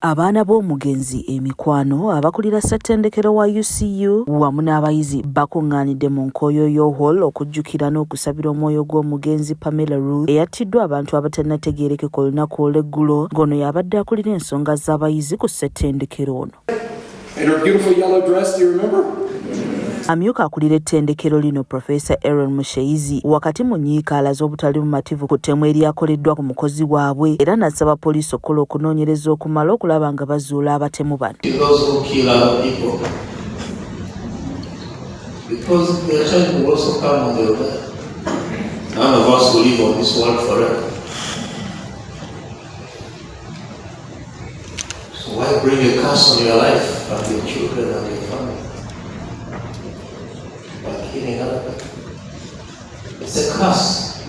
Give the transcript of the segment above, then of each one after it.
Abaana b'omugenzi emikwano abakulira ssettendekero wa UCU wamu n'abayizi bakungaanidde mu Nkoyoyo Hall okujjukira n'okusabira omwoyo gw'omugenzi Pamela Ruth eyattiddwa abantu abatannategeerekeka olunaku olw'eggulo ng'ono y'abadde akulira ensonga z'abayizi ku ssettendekero ono. Amyuka akulira ettendekero lino Professor Aaron Musheizi wakati mu nyiika alaze obutali bumativu ku ttemu eryakoleddwa ku mukozi waabwe era n'asaba poliisi okukola okunoonyereza okumala okulaba nga bazuula abatemu bano. Why bring a curse on your life and your children and your family? By killing other people. It's a curse.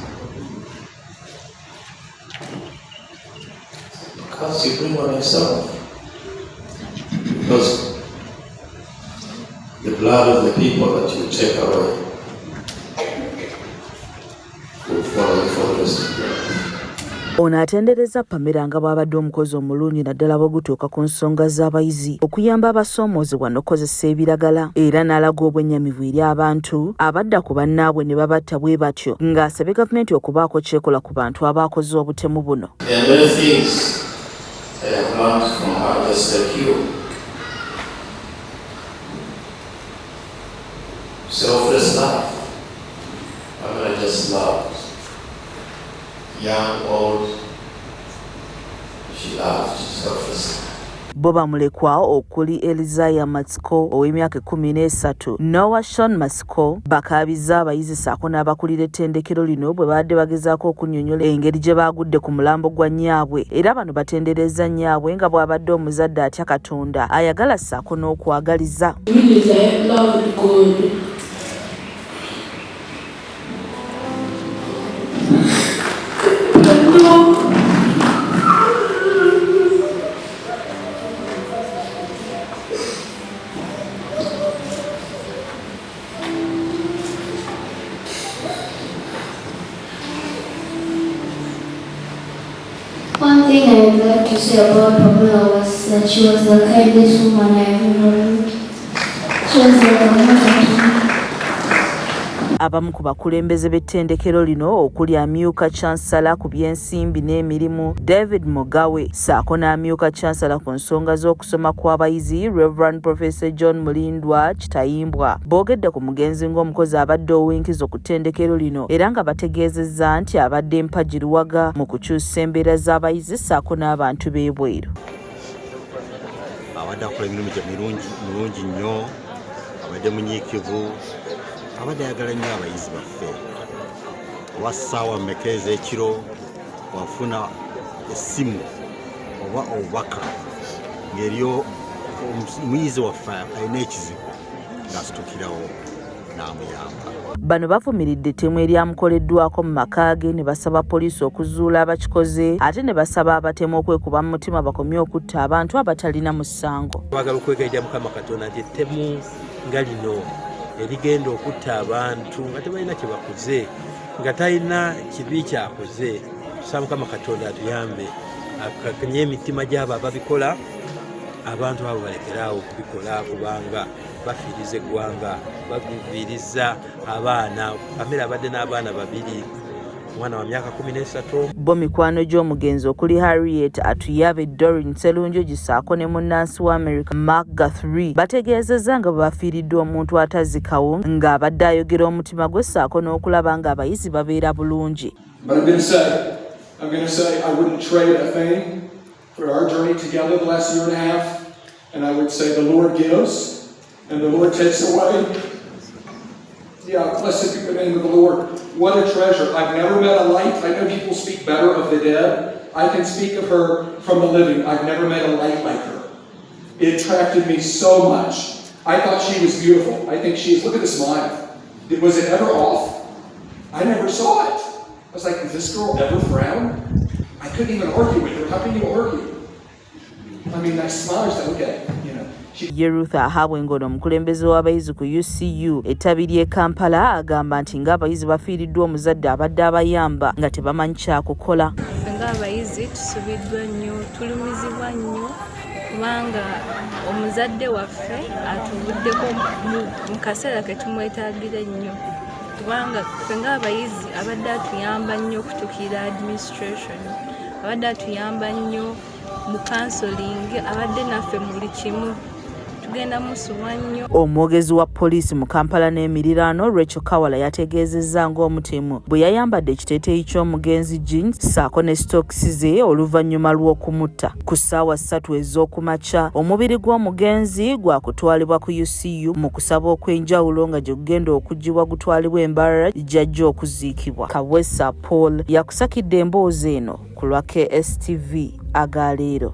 It's a curse you bring on yourself. Because the blood of the people that you take away will follow you for the rest of your life. Ono atendereza Pamela nga bw'abadde omukozi omulungi naddala bwe gutuuka ku nsonga z'abayizi okuyamba abasoomoozebwa n'okozesa ebiragala era n'alaga obwennyamivu eri abantu abadda ku bannaabwe ne babatta bwe batyo ng'asabye gavumenti okubaako kyekola ku bantu abaakoze obutemu buno. Selfless life. Pamela just loved. Young, old, she loved selflessly. Boba mulekwa okuli Elizaya Matsiko ow'emyaka 13, Noah Sean Masiko bakaabiza abayizi ssaako n'abakulira ettendekero lino bwe baadde bagezaako okunnyonnyola engeri gye baagudde ku mulambo gwa nnyabwe era bano batendereza nnyabwe nga bw'abadde omuzadde atya Katonda ayagala ssaako n'okwagaliza. One thing I'd like to say about Pamela was that she was the kindest woman I ever known. She was like a mother to me. Abamu ku bakulembeze b'ettendekero lino okuli amyuka chansala ku by'ensimbi n'emirimu David Mugawe ssaako n'amyuka chansala ku nsonga z'okusoma kw'abayizi Reverend Professor John Mulindwa Kitayimbwa boogedde ku mugenzi ng'omukozi abadde ow'enkizo ku ttendekero lino era nga bategeezezza nti abadde mpagiruwaga mu kukyusa embeera z'abayizi ssaako n'abantu b'ebweru. Abadde akola emirimu gye mirungi nnyo, abadde munyiikivu, abadde ayagala nnyo abayizi baffe. Oba ssaawa mmeka ez'ekiro wafuna essimu oba obubaka ng'eriyo omuyizi waffe alina ekizibu ng'asitukirawo n'amuyamba. Bano bavumiridde ettemu eryamukoleddwako mu maka ge ne basaba poliisi okuzuula abakikoze ate ne basaba abatemu okwekuba mu mutima bakomye okutta abantu abatalina musango. Twagala okwegayirira Mukama Katonda nti ettemu nga lino erigenda okutta abantu nga tebalina kye bakoze nga talina kibi kyakoze. Tusaba Mukama Katonda atuyambe akakanye emitima gy'abo ababikola abantu abo balekeraawo okubikola kubanga bafiiriza eggwanga baviiriza abaana. Pamela abadde n'abaana 2, omwana wa myaka 13. Bo mikwano gy'omugenzi okuli Harriet Atuyabe Doreen Sselunjo gisaako ne munnansi wa America Mark Guthrie bategeezezza nga bafiiriddwa omuntu atazikawo ng'abadde ayogera omutima gwe ssaako n'okulaba ng'abayizi babeera bulungi. I'm going to say I wouldn't trade a thing for our journey together the last year and a half. And I would say the Lord gives and the Lord takes away. Yeah, blessed be the name of the Lord. What a treasure. I've never met a light. I know people speak better of the dead. I can speak of her from the living. I've never met a light like her. It attracted me so much. I thought she was beautiful. I think look at the smile. Was it ever off? I never saw it. I was like, does this girl ever frown? I couldn't even argue with her. How can you argue? I mean, nice smile. She's like, okay, you know. Yeruth ahabwe ngono omukulembeze w'abayizi ku UCU ettabi ly'e Kampala agamba nti ng'abayizi bafiiriddwa omuzadde abadde abayamba nga tebamanyi kyakukola. Ng'abayizi tusubiddwa nnyo, tulumizibwa nnyo kubanga omuzadde waffe atubuddeko mu kaseera ke tumwetagira ennyo kubanga ffe ng'abayizi abadde atuyamba nnyo okutuukirira administration abadde atuyamba nnyo mu counseling abadde naffe mu buli kimu tugenda musuwa nnyo. Omwogezi wa poliisi mu Kampala n'emiriraano Rachel Kawala yategeezezza ng'omutimu bwe yayambadde ekiteeteeyi ky'omugenzi jeans ssaako ne stokisi ze oluvannyuma lw'okumutta ku ssaawa 3 ez'okumakya. Omubiri gw'omugenzi gwakutwalibwa ku UCU mu kusaba okw'enjawulo nga gye gugenda okuggyibwa gutwalibwa Mbarara gy'ajja okuziikibwa. Kawesa Paul yakusakidde emboozi eno ku lwa KSTV agaleero.